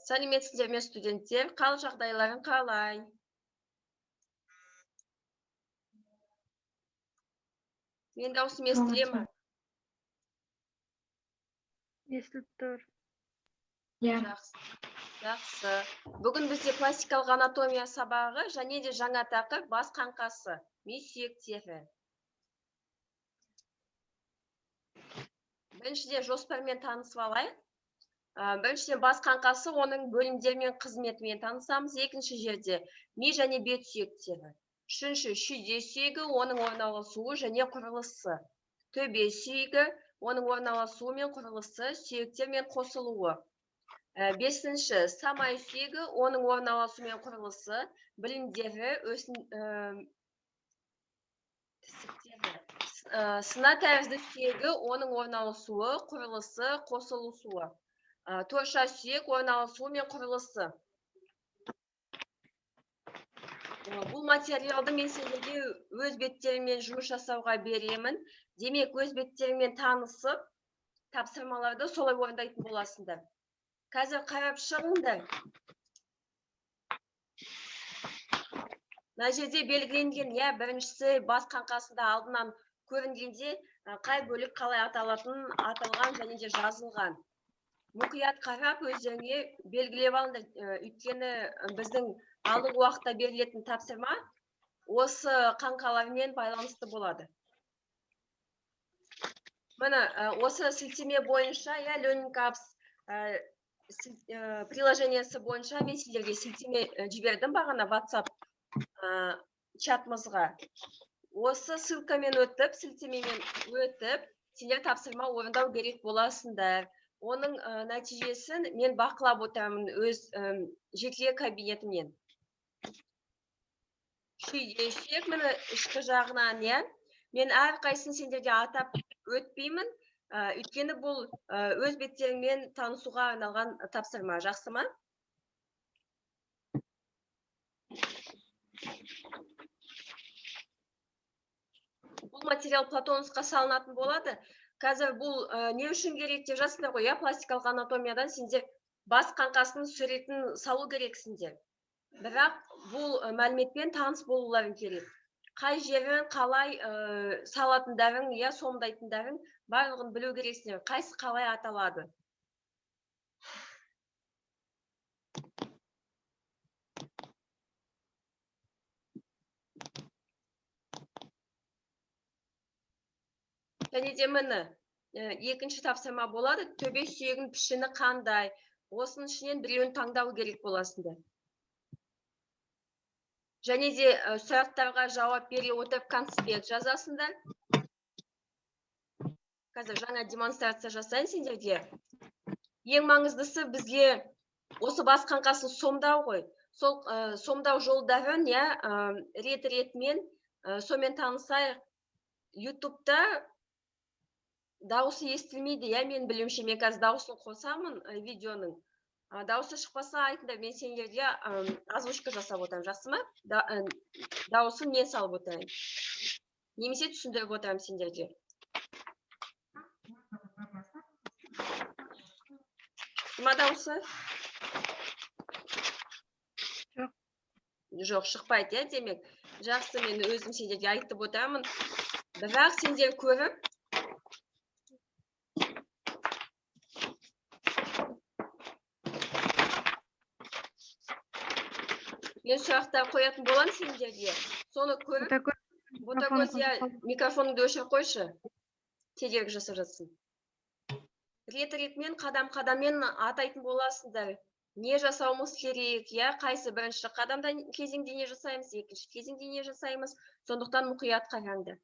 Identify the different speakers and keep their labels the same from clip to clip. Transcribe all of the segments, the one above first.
Speaker 1: Сәлеметсіздер ме студенттер? Қал жағдайларың қалай? Мен даусым естіле ме?
Speaker 2: Естіліп тұр.
Speaker 1: Жақсы. Бүгін бізде пластикалық анатомия сабағы және де жаңа тақырып бас қаңқасы, ми сүйектері. Біріншіден жоспармен танысып алайық. Біріншіден бас қаңқасы оның бөлімдері мен қызметімен танысамыз. Екінші жерде ми және бет сүйектері. Үшінші шүйде сүйегі, оның орналасуы және құрылысы. Төбе сүйегі, оның орналасуы мен құрылысы, сүйектер мен қосылуы. Бесінші самай сүйегі, оның орналасуы мен құрылысы, білімдері, сына тәрізді сүйегі, оның орналасуы, құрылысы, қосылысуы. Торша сүйек, орналасуы мен құрылысы. Бұл материалды мен сендерге өз беттерімен жұмыс жасауға беремін. Демек, өз беттерімен танысып, тапсырмаларды солай орындайтын боласыңдар. Қазір қарап шығыңдар. Мына жерде белгіленген, біріншісі бас қаңқасында алдынан көрінгенде қай бөлік қалай аталған және де жазылған. Мұқият қарап өздеріңе белгілеп алыңдар, өйткені біздің алдағы уақытта берілетін тапсырма осы қаңқалармен байланысты болады. Міне, осы сілтеме бойынша, Learning Apps приложениесі бойынша мен сіздерге сілтеме жібердім бағана WhatsApp чатымызға. Осы ссылкамен өтіп, сілтемемен өтіп, сендер тапсырма орындау керек боласыңдар. Оның нәтижесін мен бақылап отырамын өз жеке кабинетімнен. Шүйде сүйек, мені ішкі жағынан, мен әрқайсысын сендерге атап өтпеймін, өйткені бұл өз беттеріңмен танысуға арналған тапсырма. Жақсы ма? Бұл материал платонусқа салынатын болады. Қазір бұл не үшін керек деп жасыңдар ғой, пластикалық анатомиядан сендер бас қаңқасының суретін салу керексіңдер. Бірақ бұл мәліметпен таныс болуларың керек. Қай жерін қалай салатындарың, сомдайтындарың барлығын білу керексіңдер. Қайсы қалай аталады. Және де мені екінші тапсырма болады, төбе сүйегінің пішіні қандай, осының ішінен біреуін таңдау керек боласыңдар. Және де сұрақтарға жауап бере отырып конспект жазасыңдар. Қазір жаңа демонстрация жасайын сендерге. Ең маңыздысы бізге осы бас қаңқасын сомдау ғой. Сол сомдау жолдарын рет-ретмен сонымен танысайық. YouTube-та дауысы естілмейді, мен білуімше, мен қазір дауысын қосамын видеоның. Дауысы шықпаса айтыңдар, мен сендерге озвучка жасап отырамын, жақсы ма? Дауысын мен салып отырайын. Немесе түсіндіріп отырамын сендерге. Шықма дауысы? Жоқ, шықпайды, демек. Жақсы, мен өзім сендерге айтып отырамын. Бірақ сендер көріп, мен сұрақтар қоятын болам сендерге. Соны көріп, ботагөз, микрофоныңды өшір қойшы. Тедерік жасап жатсын. Рет-ретмен, қадам-қадаммен атайтын боласыңдар. Не жасауымыз керек, қайсы бірінші қадамда кезеңде не жасаймыз, екінші кезеңде не жасаймыз. Сондықтан мұқият қараңдар.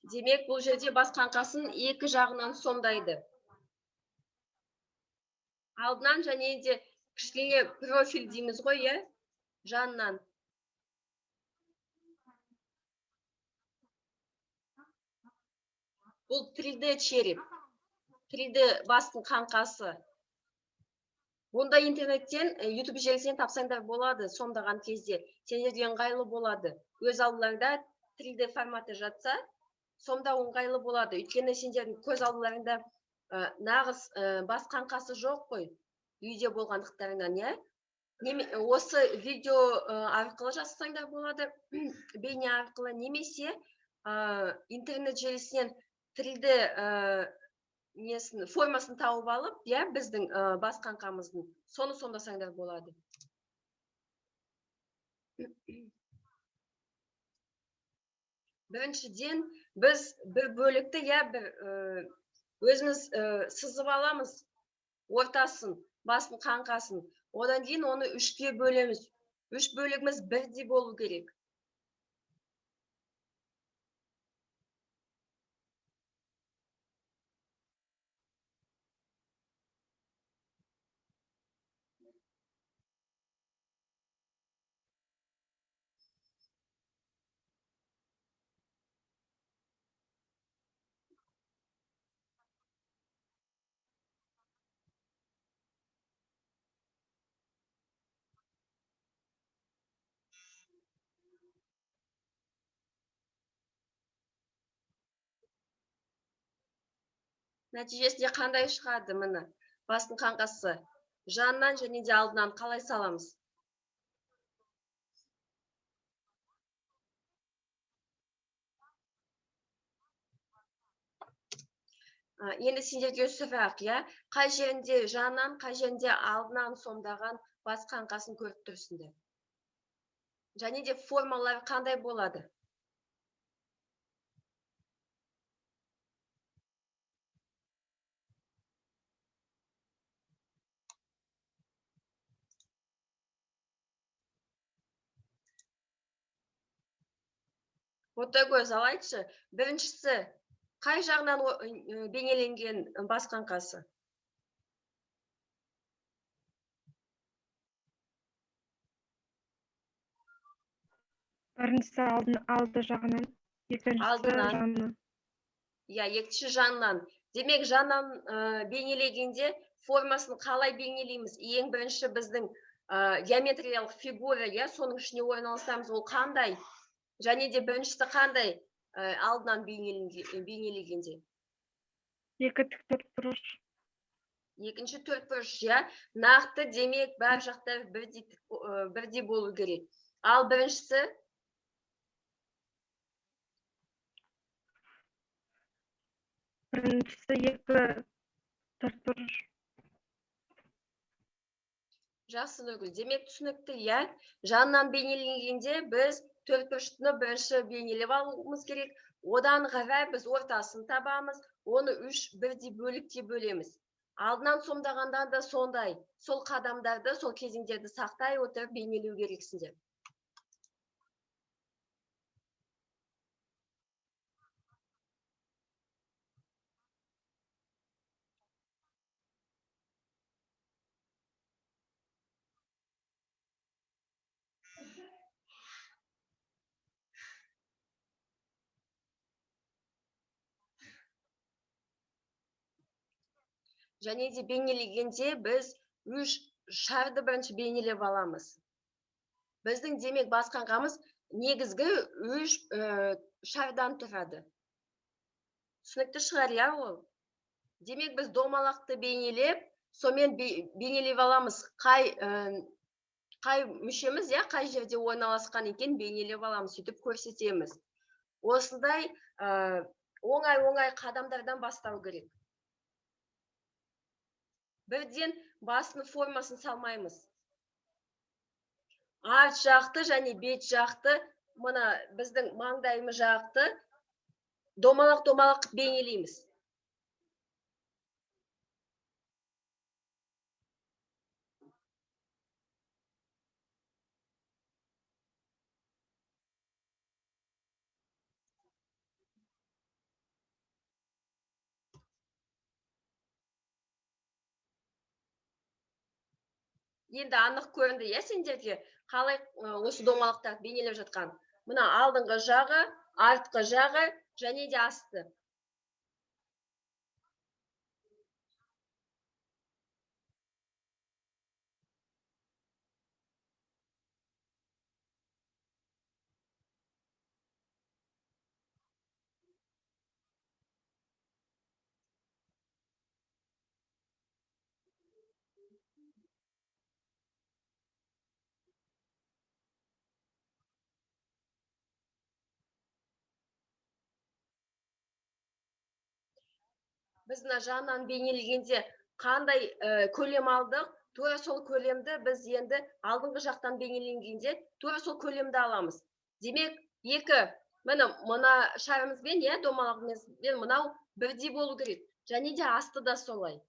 Speaker 1: Демек, бұл жерде бас қаңқасын екі жағынан сомдайды. Алдынан және де кішкене профиль дейміз ғой, жанынан. Бұл 3D череп. 3D бастың қаңқасы. Онда интернеттен, YouTube желісінен тапсаңдар болады, сомдаған кезде. Сендерге ыңғайлы болады. Өз алдыларында 3D форматы жатса, сомда ыңғайлы болады. Өйткені сендердің көз алдыларында нағыз бас қаңқасы жоқ қой, үйде болғандықтарынан, иә? Осы видео арқылы жазсаңдар болады, бейне арқылы, немесе интернет желісінен 3D формасын тауып алып, иә, біздің бас қаңқамыздың, соны сомдасаңдар болады. Біріншіден, біз бір бөлікті, иә, өзіміз сызып аламыз, ортасын, басын қаңқасын. Одан кейін оны 3-ке бөлеміз. 3 бөлігіміз бірдей болу керек. Нәтижесінде қандай шығады міне? Басын қаңқасы жанынан және де алдынан қалай саламыз? Енді сендерге сұрақ, иә? Қай жерінде жанынан, қай жерінде алдынан сомдаған бас қаңқасын көріп тұрсыңдар? Және де формалар қандай болады? Фотокөз алайықшы. Біріншісі, қай жағынан бейнеленген бас қаңқасы?
Speaker 2: Біріншісі алды жағынан, екіншісі жанынан.
Speaker 1: Иә, екінші жанынан. Демек, жанынан бейнелегенде формасын қалай бейнелейміз? Ең бірінші біздің геометриялық фигура, иә, соның ішіне орналасамыз, ол қандай? Және де біріншісі қандай алдынан бейнелегенде?
Speaker 2: Екі тікбұрыш.
Speaker 1: Екінші төртбұрыш, иә. Нақты, демек, бар жақтар бірдей болу керек. Ал біріншісі?
Speaker 2: Біріншісі екі төртбұрыш.
Speaker 1: Жақсы, Нұргүл. Демек, түсінікті, иә. Жанынан бейнеленгенде біз төртбұрышты бірінші бейнелеп алуымыз керек. Одан қарай біз ортасын табамыз, оны 3 бірдей бөлікке бөлеміз. Алдынан сомдағанда да сондай. Сол қадамдарды, сол кезеңдерді сақтай отырып бейнелеу керексіңдер. Және де бейнелегенде біз 3 шарды бірінші бейнелеп аламыз. Біздің демек бас қаңқамыз негізгі 3 шардан тұрады. Түсінікті шығар, иә, ол? Демек, біз домалақты бейнелеп, сонымен бейнелеп аламыз. Қай мүшеміз, иә, қай жерде орналасқан екен бейнелеп аламыз, сөйтіп көрсетеміз. Осындай оңай қадамдардан бастау керек. Бірден басының формасын салмаймыз. Арт жақты және бет жақты, мына біздің маңдайымыз жақты домалақ бейнелейміз. Енді анық көрінді, иә, сендерге қалай осы домалақтар бейнелеп жатқан? Мына алдыңғы жағы, артқы жағы және де асты. Біз мына жағынан бейнелегенде қандай көлем алдық, тура сол көлемді біз енді алдыңғы жақтан бейнеленгенде тура сол көлемді аламыз. Демек, мына шарымызбен, домалағымызбен мынау бірдей болу керек. Және де асты да солай.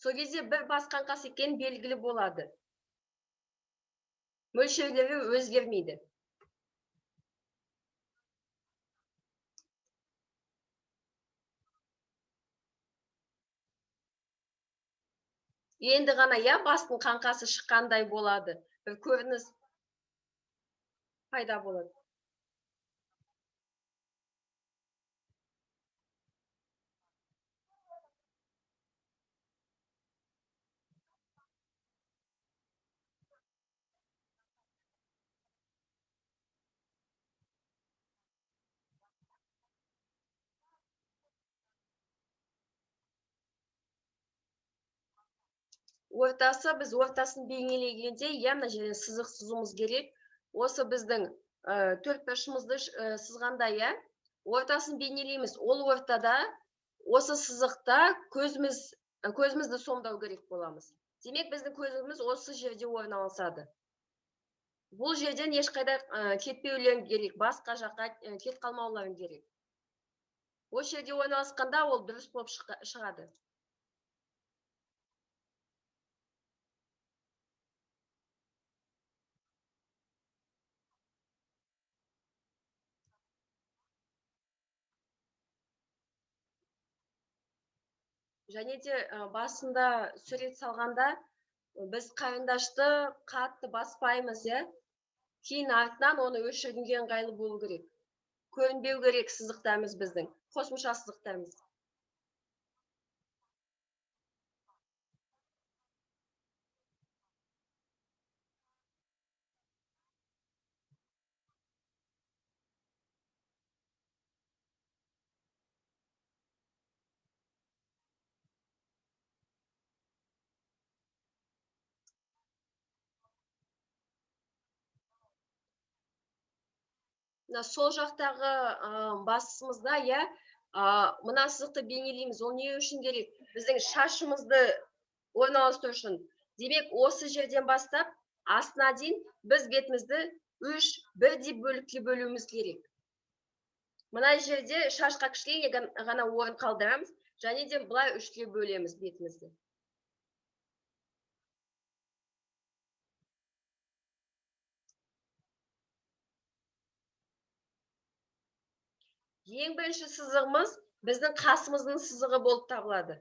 Speaker 1: Сол кезде бір бас қаңқасы екені белгілі болады. Мөлшерлері өзгермейді. Енді ғана бастың қаңқасы шыққандай болады. Бір көрініс пайда болады. Ортасы, біз ортасын бейнелегенде, мына жерден сызық сызуымыз керек. Осы біздің төртбұрышымызды сызғанда, ортасын бейнелейміз. Ол ортада, осы сызықта көзімізді сомдау керек боламыз. Демек, біздің көзіміз осы жерде орналасады. Бұл жерден ешқайда кетпеулерің керек, басқа жаққа кет қалмауларың керек. Осы жерде орналасқанда ол дұрыс болып шығады. Және де басында сурет салғанда біз қарындашты қатты баспаймыз, кейін артынан оны өшіргенге ыңғайлы болу керек. Көрінбеу керек сызықтарымыз біздің, қосымша сызықтарымыз. Сол жақтағы басымызда, мына сызықты бейнелейміз. Ол не үшін керек? Біздің шашымызды орналастыру үшін. Демек, осы жерден бастап, астына дейін біз бетімізді 3 бірдей бөлікке бөлуіміз керек. Мына жерде шашқа кішкене ғана орын қалдырамыз, және де бұлай 3-ке бөлеміз бетімізді. Ең бірінші сызығымыз біздің қасымыздың сызығы болып табылады.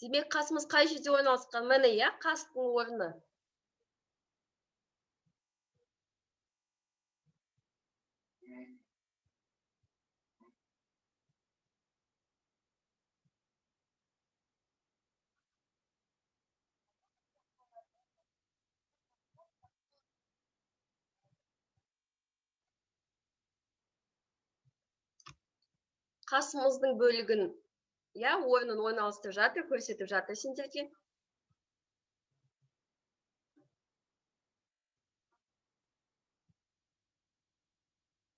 Speaker 1: Демек, қасымыз қай жерде орналасқан? Міне, қастың орны. Қасымыздың бөлігін, орнын орналастырып жатыр, көрсетіп жатыр сендерге.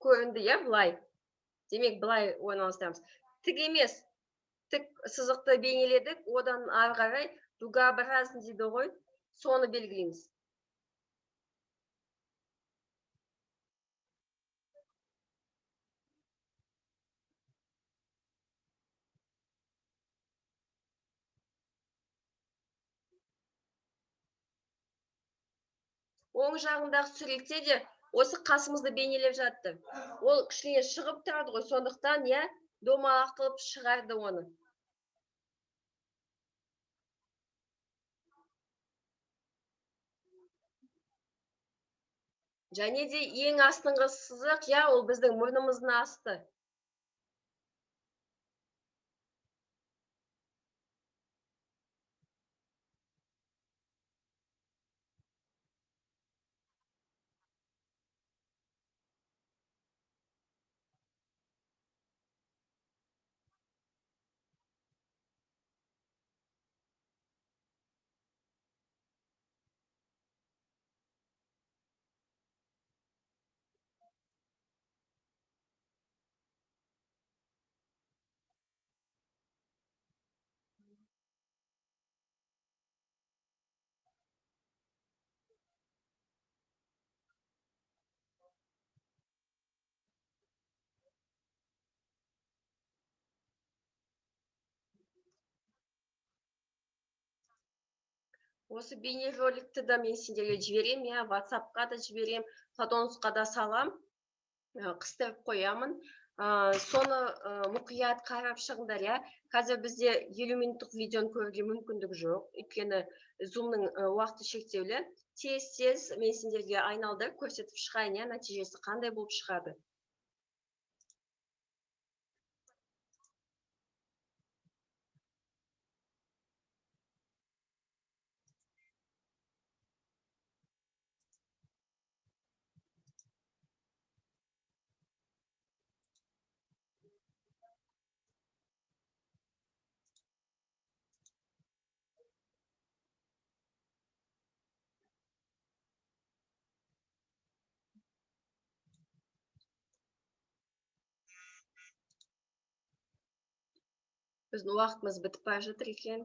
Speaker 1: Көрінді, бұлай. Демек, бұлай орналастырамыз. Тік емес, тік сызықты бейнеледік, одан ары қарай дугообразный дейді ғой, соны белгілейміз. Оң жағындағы суретте де осы қасымызды бейнелеп жатты. Ол кішкене шығып тұрады ғой, сондықтан домалақ қылып шығарды оны. Және де ең астыңғы сызық, ол біздің мұрнымыздың асты. Осы бейнероликті да мен сендерге жіберем, я WhatsApp-қа да жіберем, Платонусқа да салам, қыстырып қоямын. Соны мұқият қарап шығыңдар, я. Қазір бізде 50 минуттық видеоны көруге мүмкіндік жоқ, өйткені Zoom-ның уақыты шектеулі. Тез мен сендерге айналдырып көрсетіп шығайын, я, нәтижесі қандай болып шығады. Біздің уақытымыз бітіп бара жатыр екен.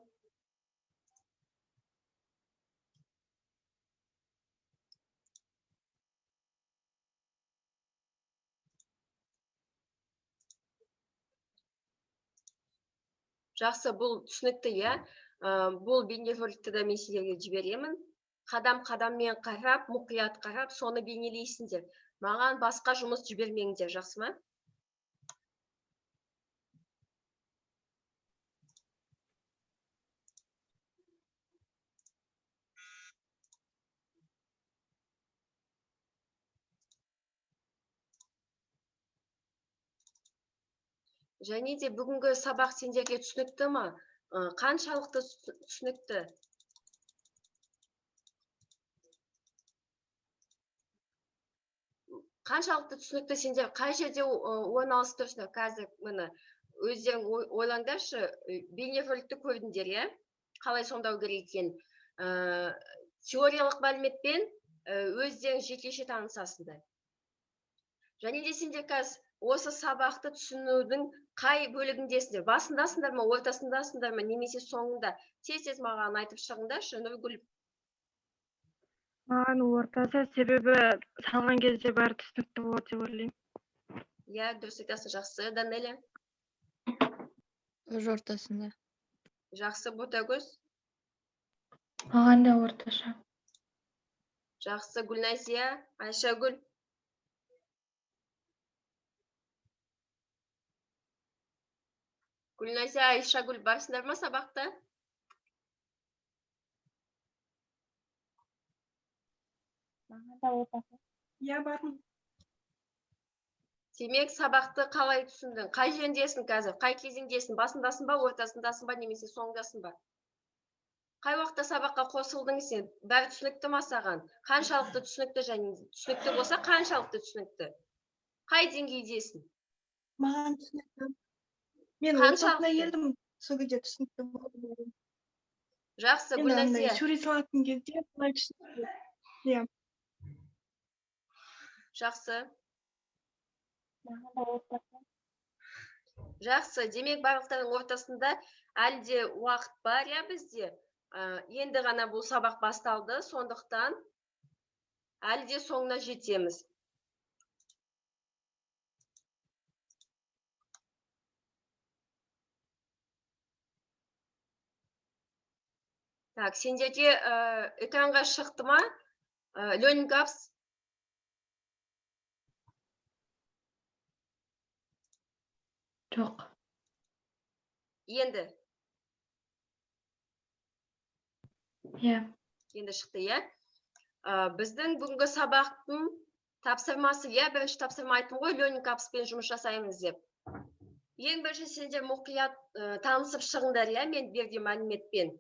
Speaker 1: Жақсы, бұл түсінікті, я. Бұл бейнероликті де мен сендерге жіберемін. Қадам-қадаммен қарап, мұқият қарап, соны бейнелейсіңдер. Маған басқа жұмыс жібермеңдер, жақсы ма? Және де бүгінгі сабақ сендерге түсінікті ма? Қаншалықты түсінікті? Қаншалықты түсінікті сендер қай жерде орналастырсыңдар қазір, міне өздерің ойлаңдаршы, бейнероликті көрдіңдер, иә? Қалай сомдау керек екенін. Теориялық мәліметпен өздерің жекеше танысасыңдар. Және де сендер қазір осы сабақты түсінудің қай бөлігіндесіңдер? Басындасыңдар ма, ортасындасыңдар ма, немесе соңында? Тез маған айтып шығыңдаршы, Нұргүл.
Speaker 2: Маған ортасы, себебі салған кезде бәрі түсінікті болады деп ойлаймын.
Speaker 1: Иә, дұрыс айтасың, жақсы. Данеля?
Speaker 3: Өз ортасында.
Speaker 1: Жақсы, Ботагөз?
Speaker 3: Маған да орташа.
Speaker 1: Жақсы, Гүлназия? Айшагүл? Гүлназия, Айшагүл барсыңдар ма сабақта?
Speaker 3: Маған да орташа.
Speaker 2: Иә, бармын.
Speaker 1: Демек, сабақты қалай түсіндің? Қай жеріндесің қазір? Қай кезеңдесің? Басындасың ба, ортасындасың ба, немесе соңындасың ба? Қай уақытта сабаққа қосылдың сен? Бәрі түсінікті ма саған? Қаншалықты түсінікті, және түсінікті болса, қаншалықты түсінікті? Қай деңгейдесің?
Speaker 4: Маған түсінікті. Мен
Speaker 1: Қаншалықты?
Speaker 4: ортасына келдім, сол кезде түсінікті болды.
Speaker 1: Жақсы,
Speaker 4: Енді андай
Speaker 1: Гүлназия.
Speaker 4: сурет салатын кезде былай түсінікті. Иә.
Speaker 1: Жақсы.
Speaker 3: Маған да орташа.
Speaker 1: Жақсы, демек барлықтардың ортасында әлі де уақыт бар, иә, бізде? Енді ғана бұл сабақ басталды, сондықтан әлі де соңына жетеміз. Так, сендерге экранға шықты ма? Learning Apps?
Speaker 3: Жоқ.
Speaker 1: Енді
Speaker 3: Иә.
Speaker 1: шықты, иә? Біздің бүгінгі сабақтың тапсырмасы, иә, бірінші тапсырма айттым ғой, Learning Apps'пен жұмыс жасаймыз деп. Ең бірінші сендер мұқият танысып шығыңдар, иә, мен берген мәліметпен.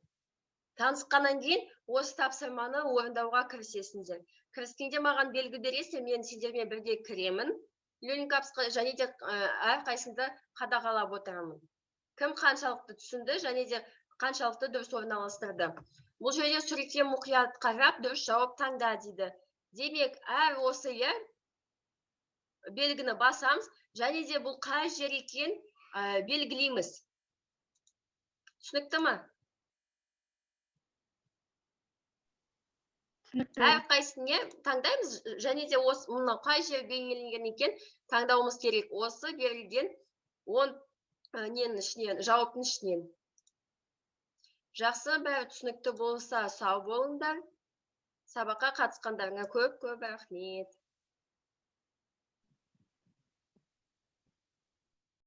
Speaker 1: Танысқаннан кейін осы тапсырманы орындауға кірісесіңдер. Кіріскенде маған белгі бересіңдер, мен сендермен бірге кіремін. Learning Apps'қа және де әрқайсыңды қадағалап отырамын. Кім қаншалықты түсінді, және де қаншалықты дұрыс орналастырды. Бұл жерде суретке мұқият қарап, дұрыс жауап таңда дейді. Демек, әр осы белгіні басамыз, және де бұл қай жер екен белгілейміз. Түсінікті ме?
Speaker 2: Түсінікті.
Speaker 1: Әрқайсысын таңдаймыз, және де осы мұнда қай жер бейнеленген екен таңдауымыз керек. Осы берілген 10 ненің ішінен, жауаптың ішінен. Жақсы, бәрі түсінікті болса, сау болыңдар. Сабаққа қатысқандарыңа көп рахмет.